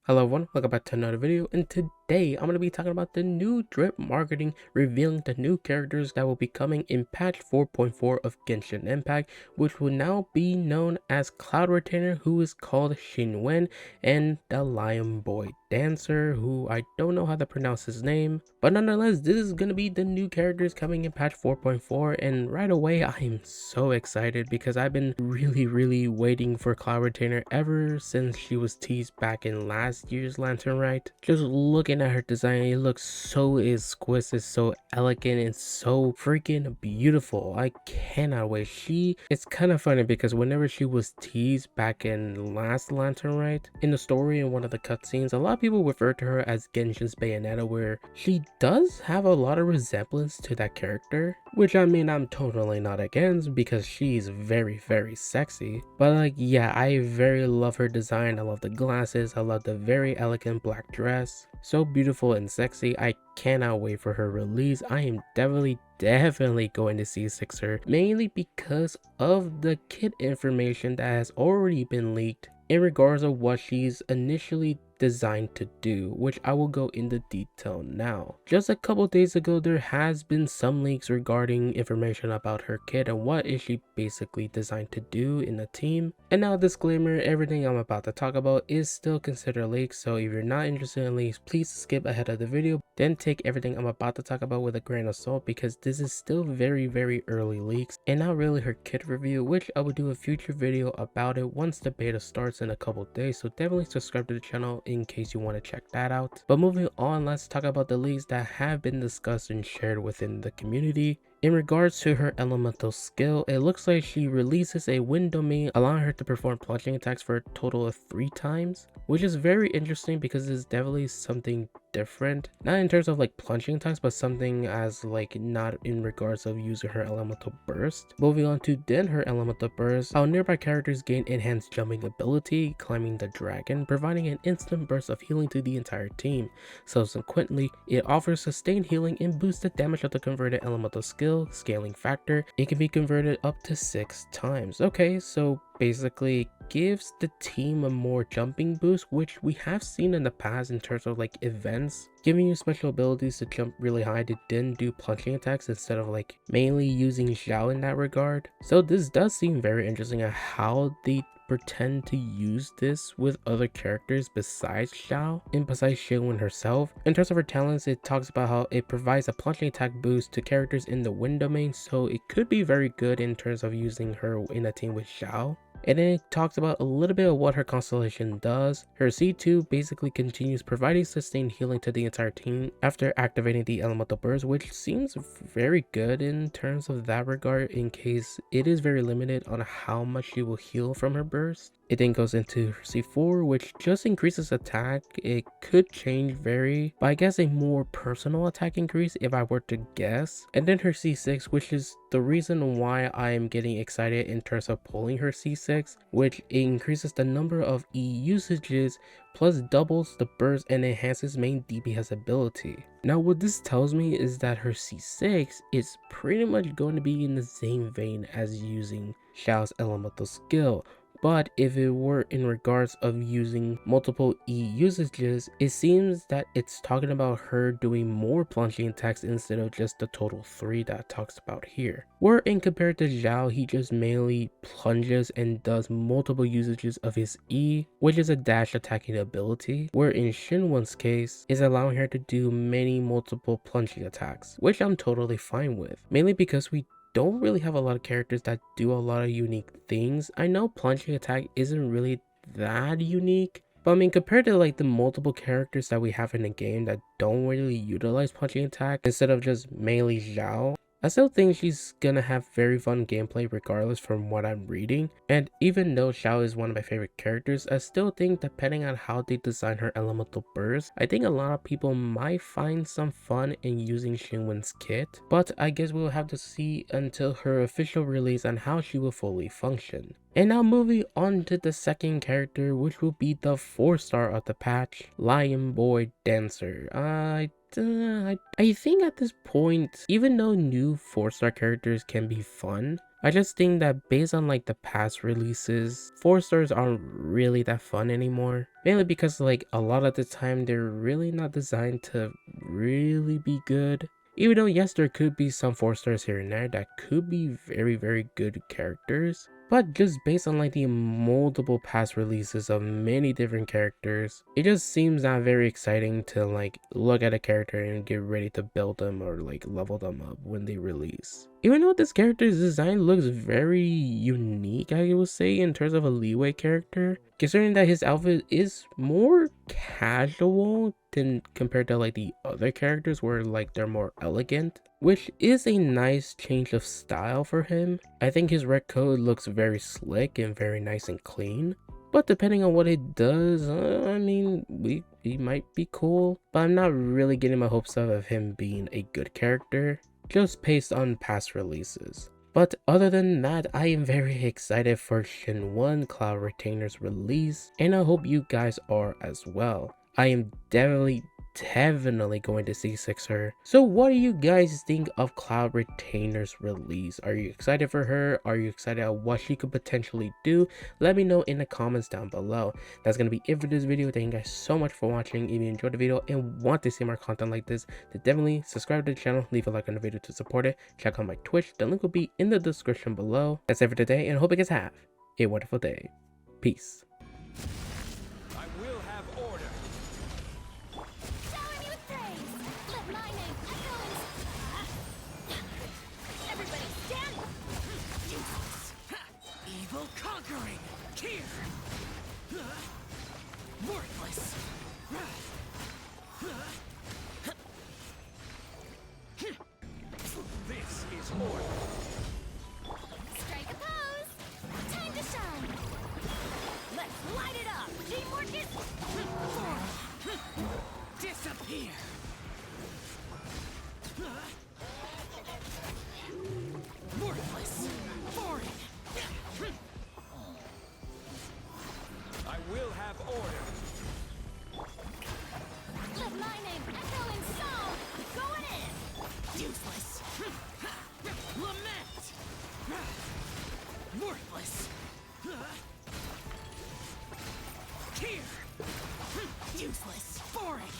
Hello everyone, welcome back to another video, and today I'm going to be talking about the new drip marketing revealing the new characters that will be coming in patch 4.4 of Genshin Impact, which will now be known as Cloud Retainer, who is called XIANYUN, and the Lion Boy Dancer, who I don't know how to pronounce his name, but nonetheless this is going to be the new characters coming in patch 4.4, and right away I am so excited because I've been really waiting for Cloud Retainer ever since she was teased back in last year's Lantern Rite. Just looking at her design, it looks so exquisite, so elegant, and so freaking beautiful. I cannot wait. It's kind of funny because whenever she was teased back in last Lantern Rite, in the story in one of the cutscenes, a lot of people refer to her as Genshin's Bayonetta, where she does have a lot of resemblance to that character, which I mean I'm totally not against because she's very sexy. But like, yeah, I very love her design. I love the glasses, I love the very elegant black dress, so beautiful and sexy. I cannot wait for her release. I am definitely going to see Sixer, mainly because of the kit information that has already been leaked in regards of what she's initially designed to do, which I will go into detail now. Just a couple days ago, there has been some leaks regarding information about her kit and what is she basically designed to do in the team. And now, disclaimer, everything I'm about to talk about is still considered leaks, so if you're not interested in leaks, please skip ahead of the video, then take everything I'm about to talk about with a grain of salt, because this is still very early leaks and not really her kit review, which I will do a future video about it once the beta starts in a couple days, so definitely subscribe to the channel in case you want to check that out. But moving on, let's talk about the leaks that have been discussed and shared within the community. In regards to her elemental skill, it looks like she releases a wind domain, allowing her to perform plunging attacks for a total of 3 times, which is very interesting because it's definitely something different, not in terms of like plunging attacks, but something as like not in regards of using her elemental burst. Moving on to then her elemental burst, how nearby characters gain enhanced jumping ability, climbing the dragon, providing an instant burst of healing to the entire team. Subsequently, it offers sustained healing and boosts the damage of the converted elemental skill scaling factor. It can be converted up to 6 times. Okay, so basically gives the team a more jumping boost, which we have seen in the past in terms of like events, giving you special abilities to jump really high to then do plunging attacks instead of like mainly using Xiao in that regard. So this does seem very interesting at how they pretend to use this with other characters besides Xiao and besides XIANYUN herself. In terms of her talents, it talks about how it provides a plunging attack boost to characters in the wind domain, so it could be very good in terms of using her in a team with Xiao. And then it talks about a little bit of what her constellation does. Her C2 basically continues providing sustained healing to the entire team after activating the elemental burst, which seems very good in terms of that regard, in case it is very limited on how much she will heal from her burst. It then goes into her C4, which just increases attack. It could change vary, but I guess a more personal attack increase if I were to guess. And then her C6, which is the reason why I am getting excited in terms of pulling her C6, which increases the number of E usages plus doubles the burst and enhances main DPS ability. Now what this tells me is that her C6 is pretty much going to be in the same vein as using Xiao's elemental skill. But if it were in regards of using multiple E usages, it seems that it's talking about her doing more plunging attacks instead of just the total 3 that it talks about here. Where in compared to Xiao, he just mainly plunges and does multiple usages of his E, which is a dash attacking ability, where in XIANYUN'S case is allowing her to do many multiple plunging attacks, which I'm totally fine with, mainly because we don't really have a lot of characters that do a lot of unique things. I know plunging attack isn't really that unique, but I mean, compared to like the multiple characters that we have in the game that don't really utilize plunging attack instead of just mainly Xiao, I still think she's gonna have very fun gameplay regardless from what I'm reading. And even though Xiao is one of my favorite characters, I still think depending on how they design her elemental burst, I think a lot of people might find some fun in using XIANYUN'S kit. But I guess we'll have to see until her official release on how she will fully function. And now moving on to the second character, which will be the 4-star of the patch, Lion Boy Dancer. I think at this point, even though new 4-star characters can be fun, I just think that based on like the past releases, 4 stars aren't really that fun anymore. Mainly because like a lot of the time they're really not designed to really be good. Even though yes, there could be some 4 stars here and there that could be very good characters. But just based on like the multiple past releases of many different characters, it just seems not very exciting to like look at a character and get ready to build them or like level them up when they release. Even though this character's design looks very unique, I would say, in terms of a leeway character, considering that his outfit is more casual than compared to like the other characters where like they're more elegant, which is a nice change of style for him. I think his red coat looks very slick and very nice and clean. But depending on what it does, I mean, he might be cool. But I'm not really getting my hopes up of him being a good character, just based on past releases. But other than that, I am very excited for XIANYUN Cloud Retainer's release, and I hope you guys are as well. I am definitely going to see her. So what do you guys think of Cloud Retainer's release? Are you excited for her? Are you excited at what she could potentially do? Let me know in the comments down below. That's gonna be it for this video. Thank you guys so much for watching. If you enjoyed the video and want to see more content like this, then definitely subscribe to the channel, leave a like on the video to support it, check out my Twitch, the link will be in the description below. That's it for today, and I hope you guys have a wonderful day. Peace. Conquering! Here! Worthless! This is order! Strike a pose! Time to shine! Let's light it up! Teamwork is... Disappear! Worthless! Foreign! I will have order. Let my name echo in song! Going in! Useless. Lament. Worthless. Here. Useless. Foreign.